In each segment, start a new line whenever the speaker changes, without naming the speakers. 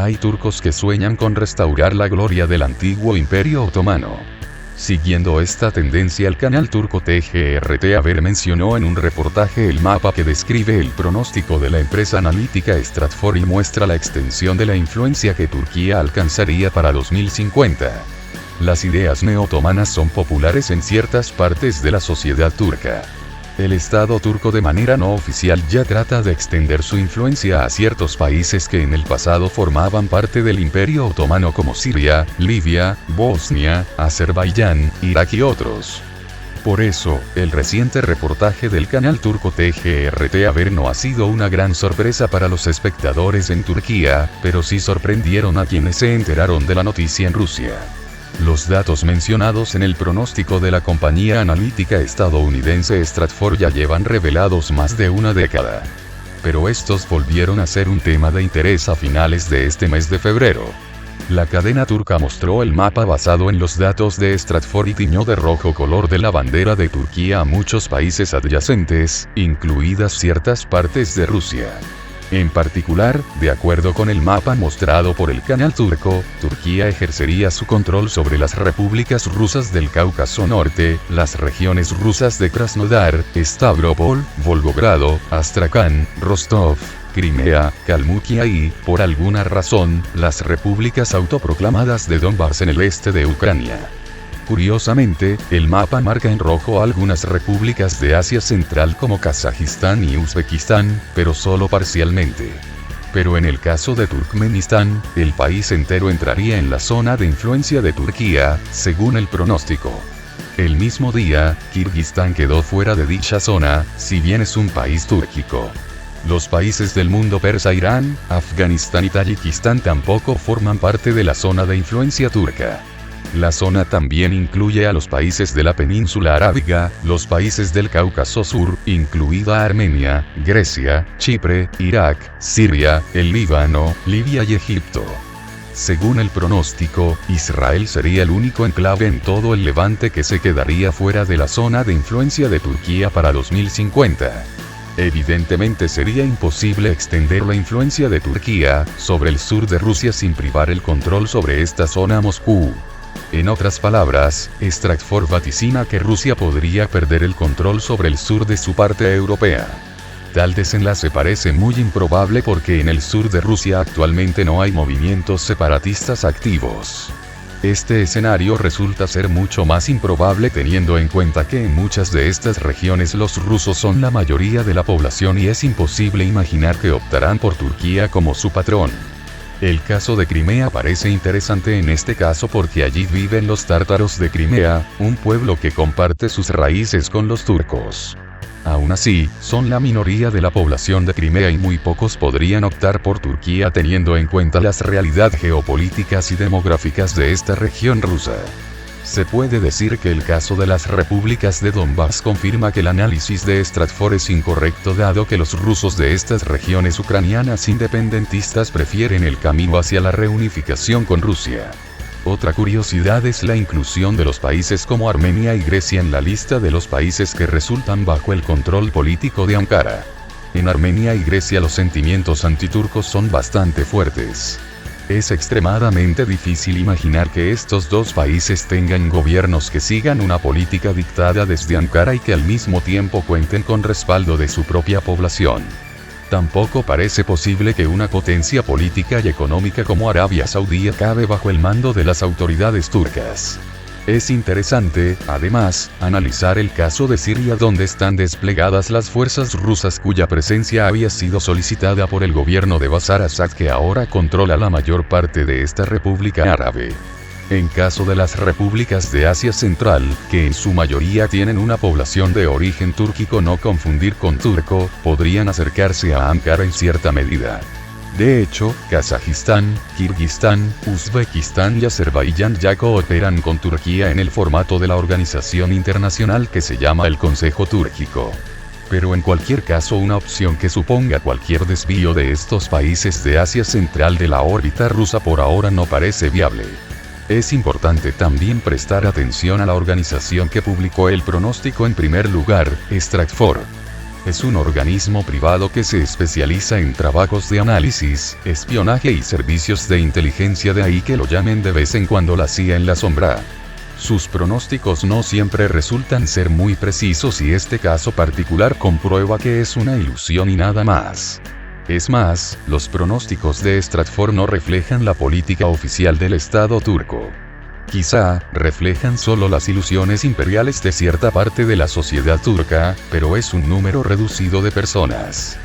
Hay turcos que sueñan con restaurar la gloria del antiguo Imperio Otomano. Siguiendo esta tendencia, el canal turco TGRT Haber mencionó en un reportaje el mapa que describe el pronóstico de la empresa analítica Stratfor y muestra la extensión de la influencia que Turquía alcanzaría para 2050. Las ideas neo-otomanas son populares en ciertas partes de la sociedad turca. El Estado turco de manera no oficial ya trata de extender su influencia a ciertos países que en el pasado formaban parte del Imperio Otomano como Siria, Libia, Bosnia, Azerbaiyán, Irak y otros. Por eso, el reciente reportaje del canal turco TGRT Haber no ha sido una gran sorpresa para los espectadores en Turquía, pero sí sorprendieron a quienes se enteraron de la noticia en Rusia. Los datos mencionados en el pronóstico de la compañía analítica estadounidense Stratfor ya llevan revelados más de una década. Pero estos volvieron a ser un tema de interés a finales de este mes de febrero. La cadena turca mostró el mapa basado en los datos de Stratfor y tiñó de rojo color de la bandera de Turquía a muchos países adyacentes, incluidas ciertas partes de Rusia. En particular, de acuerdo con el mapa mostrado por el canal turco, Turquía ejercería su control sobre las repúblicas rusas del Cáucaso Norte, las regiones rusas de Krasnodar, Stavropol, Volgogrado, Astracán, Rostov, Crimea, Kalmukia y, por alguna razón, las repúblicas autoproclamadas de Donbass en el este de Ucrania. Curiosamente, el mapa marca en rojo algunas repúblicas de Asia Central como Kazajistán y Uzbekistán, pero solo parcialmente. Pero en el caso de Turkmenistán, el país entero entraría en la zona de influencia de Turquía, según el pronóstico. El mismo día, Kirguistán quedó fuera de dicha zona, si bien es un país túrquico. Los países del mundo persa Irán, Afganistán y Tayikistán tampoco forman parte de la zona de influencia turca. La zona también incluye a los países de la península arábiga, los países del Cáucaso Sur, incluida Armenia, Grecia, Chipre, Irak, Siria, el Líbano, Libia y Egipto. Según el pronóstico, Israel sería el único enclave en todo el Levante que se quedaría fuera de la zona de influencia de Turquía para 2050. Evidentemente sería imposible extender la influencia de Turquía sobre el sur de Rusia sin privar el control sobre esta zona a Moscú. En otras palabras, Stratfor vaticina que Rusia podría perder el control sobre el sur de su parte europea. Tal desenlace parece muy improbable porque en el sur de Rusia actualmente no hay movimientos separatistas activos. Este escenario resulta ser mucho más improbable teniendo en cuenta que en muchas de estas regiones los rusos son la mayoría de la población y es imposible imaginar que optarán por Turquía como su patrón. El caso de Crimea parece interesante en este caso porque allí viven los tártaros de Crimea, un pueblo que comparte sus raíces con los turcos. Aún así, son la minoría de la población de Crimea y muy pocos podrían optar por Turquía teniendo en cuenta las realidades geopolíticas y demográficas de esta región rusa. Se puede decir que el caso de las repúblicas de Donbass confirma que el análisis de Stratfor es incorrecto dado que los rusos de estas regiones ucranianas independentistas prefieren el camino hacia la reunificación con Rusia. Otra curiosidad es la inclusión de los países como Armenia y Grecia en la lista de los países que resultan bajo el control político de Ankara. En Armenia y Grecia los sentimientos antiturcos son bastante fuertes. Es extremadamente difícil imaginar que estos dos países tengan gobiernos que sigan una política dictada desde Ankara y que al mismo tiempo cuenten con respaldo de su propia población. Tampoco parece posible que una potencia política y económica como Arabia Saudí acabe bajo el mando de las autoridades turcas. Es interesante, además, analizar el caso de Siria donde están desplegadas las fuerzas rusas cuya presencia había sido solicitada por el gobierno de Bashar Assad que ahora controla la mayor parte de esta república árabe. En caso de las repúblicas de Asia Central, que en su mayoría tienen una población de origen túrquico no confundir con turco, podrían acercarse a Ankara en cierta medida. De hecho, Kazajistán, Kirguistán, Uzbekistán y Azerbaiyán ya cooperan con Turquía en el formato de la organización internacional que se llama el Consejo Túrquico. Pero en cualquier caso una opción que suponga cualquier desvío de estos países de Asia Central de la órbita rusa por ahora no parece viable. Es importante también prestar atención a la organización que publicó el pronóstico en primer lugar, Stratfor. Es un organismo privado que se especializa en trabajos de análisis, espionaje y servicios de inteligencia, de ahí que lo llamen de vez en cuando la CIA en la sombra. Sus pronósticos no siempre resultan ser muy precisos y este caso particular comprueba que es una ilusión y nada más. Es más, los pronósticos de Stratfor no reflejan la política oficial del Estado turco. Quizá, reflejan solo las ilusiones imperiales de cierta parte de la sociedad turca, pero es un número reducido de personas.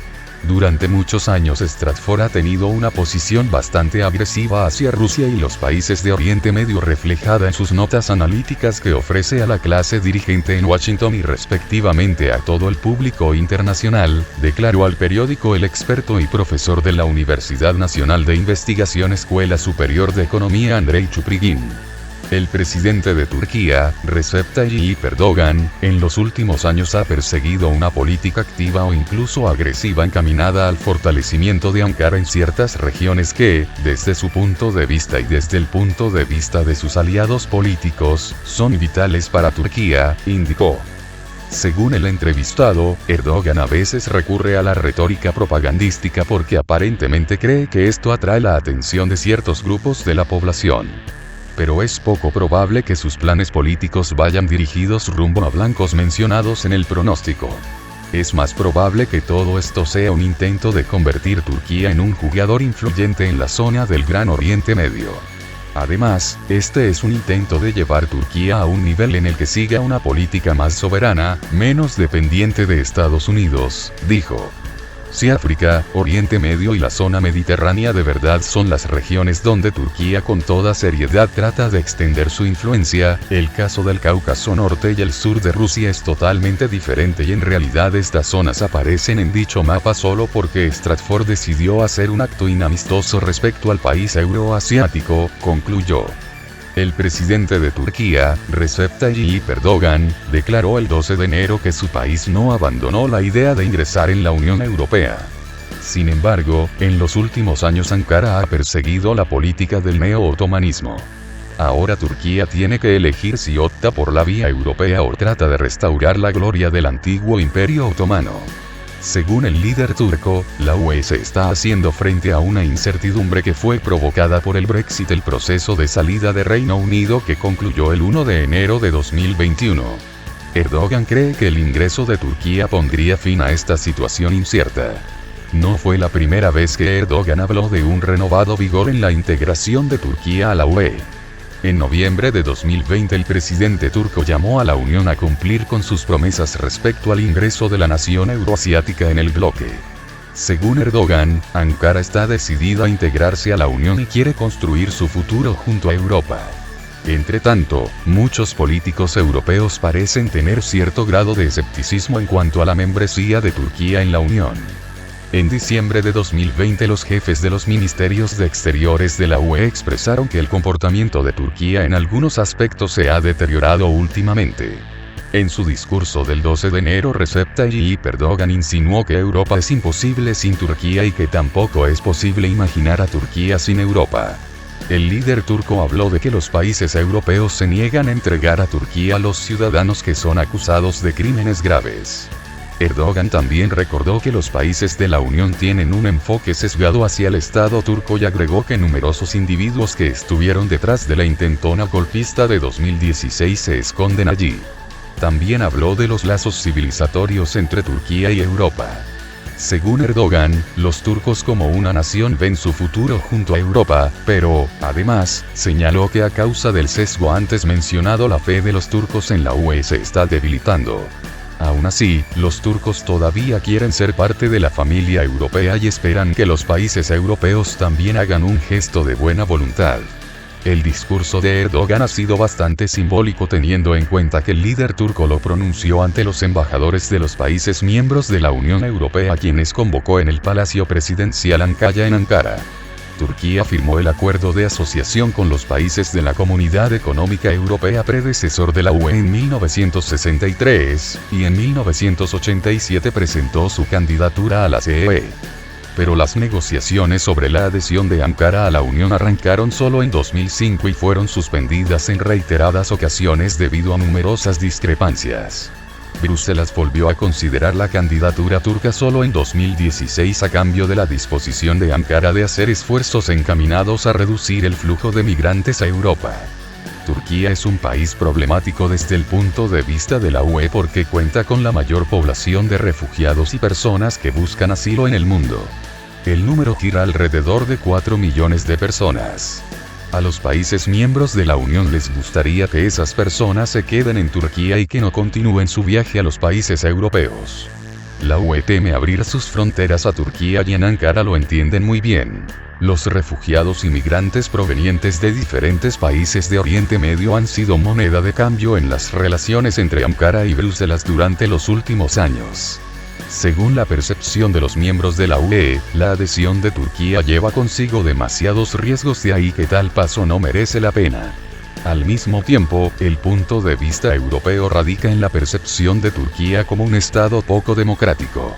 Durante muchos años Stratfor ha tenido una posición bastante agresiva hacia Rusia y los países de Oriente Medio, reflejada en sus notas analíticas que ofrece a la clase dirigente en Washington y respectivamente a todo el público internacional, declaró al periódico el experto y profesor de la Universidad Nacional de Investigación Escuela Superior de Economía Andrei Chuprigin. El presidente de Turquía, Recep Tayyip Erdogan, en los últimos años ha perseguido una política activa o incluso agresiva encaminada al fortalecimiento de Ankara en ciertas regiones que, desde su punto de vista y desde el punto de vista de sus aliados políticos, son vitales para Turquía, indicó. Según el entrevistado, Erdogan a veces recurre a la retórica propagandística porque aparentemente cree que esto atrae la atención de ciertos grupos de la población. Pero es poco probable que sus planes políticos vayan dirigidos rumbo a blancos mencionados en el pronóstico. Es más probable que todo esto sea un intento de convertir Turquía en un jugador influyente en la zona del Gran Oriente Medio. Además, este es un intento de llevar Turquía a un nivel en el que siga una política más soberana, menos dependiente de Estados Unidos, dijo. Si África, Oriente Medio y la zona mediterránea de verdad son las regiones donde Turquía con toda seriedad trata de extender su influencia, el caso del Cáucaso Norte y el sur de Rusia es totalmente diferente y en realidad estas zonas aparecen en dicho mapa solo porque Stratfor decidió hacer un acto inamistoso respecto al país euroasiático, concluyó. El presidente de Turquía, Recep Tayyip Erdogan, declaró el 12 de enero que su país no abandonó la idea de ingresar en la Unión Europea. Sin embargo, en los últimos años Ankara ha perseguido la política del neo-otomanismo. Ahora Turquía tiene que elegir si opta por la vía europea o trata de restaurar la gloria del antiguo Imperio Otomano. Según el líder turco, la UE se está haciendo frente a una incertidumbre que fue provocada por el Brexit, el proceso de salida de Reino Unido que concluyó el 1 de enero de 2021. Erdogan cree que el ingreso de Turquía pondría fin a esta situación incierta. No fue la primera vez que Erdogan habló de un renovado vigor en la integración de Turquía a la UE. En noviembre de 2020 el presidente turco llamó a la Unión a cumplir con sus promesas respecto al ingreso de la nación euroasiática en el bloque. Según Erdogan, Ankara está decidida a integrarse a la Unión y quiere construir su futuro junto a Europa. Entre tanto, muchos políticos europeos parecen tener cierto grado de escepticismo en cuanto a la membresía de Turquía en la Unión. En diciembre de 2020 los jefes de los ministerios de exteriores de la UE expresaron que el comportamiento de Turquía en algunos aspectos se ha deteriorado últimamente. En su discurso del 12 de enero Recep Tayyip Erdogan insinuó que Europa es imposible sin Turquía y que tampoco es posible imaginar a Turquía sin Europa. El líder turco habló de que los países europeos se niegan a entregar a Turquía a los ciudadanos que son acusados de crímenes graves. Erdogan también recordó que los países de la Unión tienen un enfoque sesgado hacia el Estado turco y agregó que numerosos individuos que estuvieron detrás de la intentona golpista de 2016 se esconden allí. También habló de los lazos civilizatorios entre Turquía y Europa. Según Erdogan, los turcos como una nación ven su futuro junto a Europa, pero, además, señaló que a causa del sesgo antes mencionado la fe de los turcos en la UE se está debilitando. Aún así, los turcos todavía quieren ser parte de la familia europea y esperan que los países europeos también hagan un gesto de buena voluntad. El discurso de Erdogan ha sido bastante simbólico teniendo en cuenta que el líder turco lo pronunció ante los embajadores de los países miembros de la Unión Europea, a quienes convocó en el Palacio Presidencial Ankara en Ankara. Turquía firmó el acuerdo de asociación con los países de la Comunidad Económica Europea predecesor de la UE en 1963, y en 1987 presentó su candidatura a la CEE. Pero las negociaciones sobre la adhesión de Ankara a la Unión arrancaron solo en 2005 y fueron suspendidas en reiteradas ocasiones debido a numerosas discrepancias. Bruselas volvió a considerar la candidatura turca solo en 2016 a cambio de la disposición de Ankara de hacer esfuerzos encaminados a reducir el flujo de migrantes a Europa. Turquía es un país problemático desde el punto de vista de la UE porque cuenta con la mayor población de refugiados y personas que buscan asilo en el mundo. El número gira alrededor de 4 millones de personas. A los países miembros de la Unión les gustaría que esas personas se queden en Turquía y que no continúen su viaje a los países europeos. La UE teme abrir sus fronteras a Turquía y en Ankara lo entienden muy bien. Los refugiados y migrantes provenientes de diferentes países de Oriente Medio han sido moneda de cambio en las relaciones entre Ankara y Bruselas durante los últimos años. Según la percepción de los miembros de la UE, la adhesión de Turquía lleva consigo demasiados riesgos, de ahí que tal paso no merece la pena. Al mismo tiempo, el punto de vista europeo radica en la percepción de Turquía como un estado poco democrático.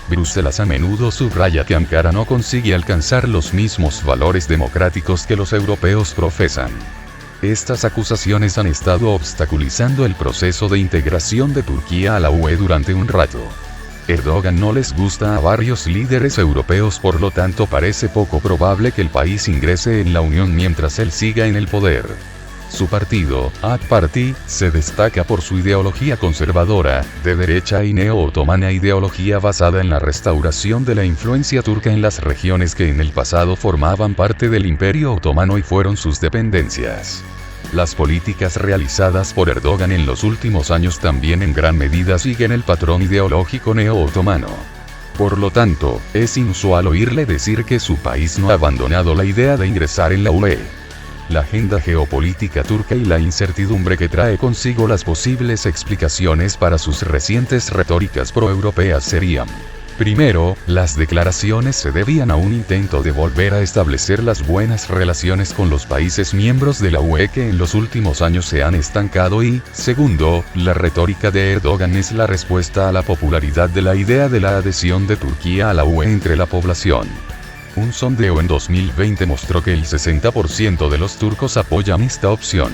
Bruselas a menudo subraya que Ankara no consigue alcanzar los mismos valores democráticos que los europeos profesan. Estas acusaciones han estado obstaculizando el proceso de integración de Turquía a la UE durante un rato. Erdogan no les gusta a varios líderes europeos, por lo tanto parece poco probable que el país ingrese en la Unión mientras él siga en el poder. Su partido, AK Parti, se destaca por su ideología conservadora, de derecha y neo-otomana, ideología basada en la restauración de la influencia turca en las regiones que en el pasado formaban parte del Imperio Otomano y fueron sus dependencias. Las políticas realizadas por Erdogan en los últimos años también en gran medida siguen el patrón ideológico neo-otomano. Por lo tanto, es inusual oírle decir que su país no ha abandonado la idea de ingresar en la UE. La agenda geopolítica turca y la incertidumbre que trae consigo las posibles explicaciones para sus recientes retóricas proeuropeas serían: primero, las declaraciones se debían a un intento de volver a establecer las buenas relaciones con los países miembros de la UE que en los últimos años se han estancado y, segundo, la retórica de Erdogan es la respuesta a la popularidad de la idea de la adhesión de Turquía a la UE entre la población. Un sondeo en 2020 mostró que el 60% de los turcos apoyan esta opción.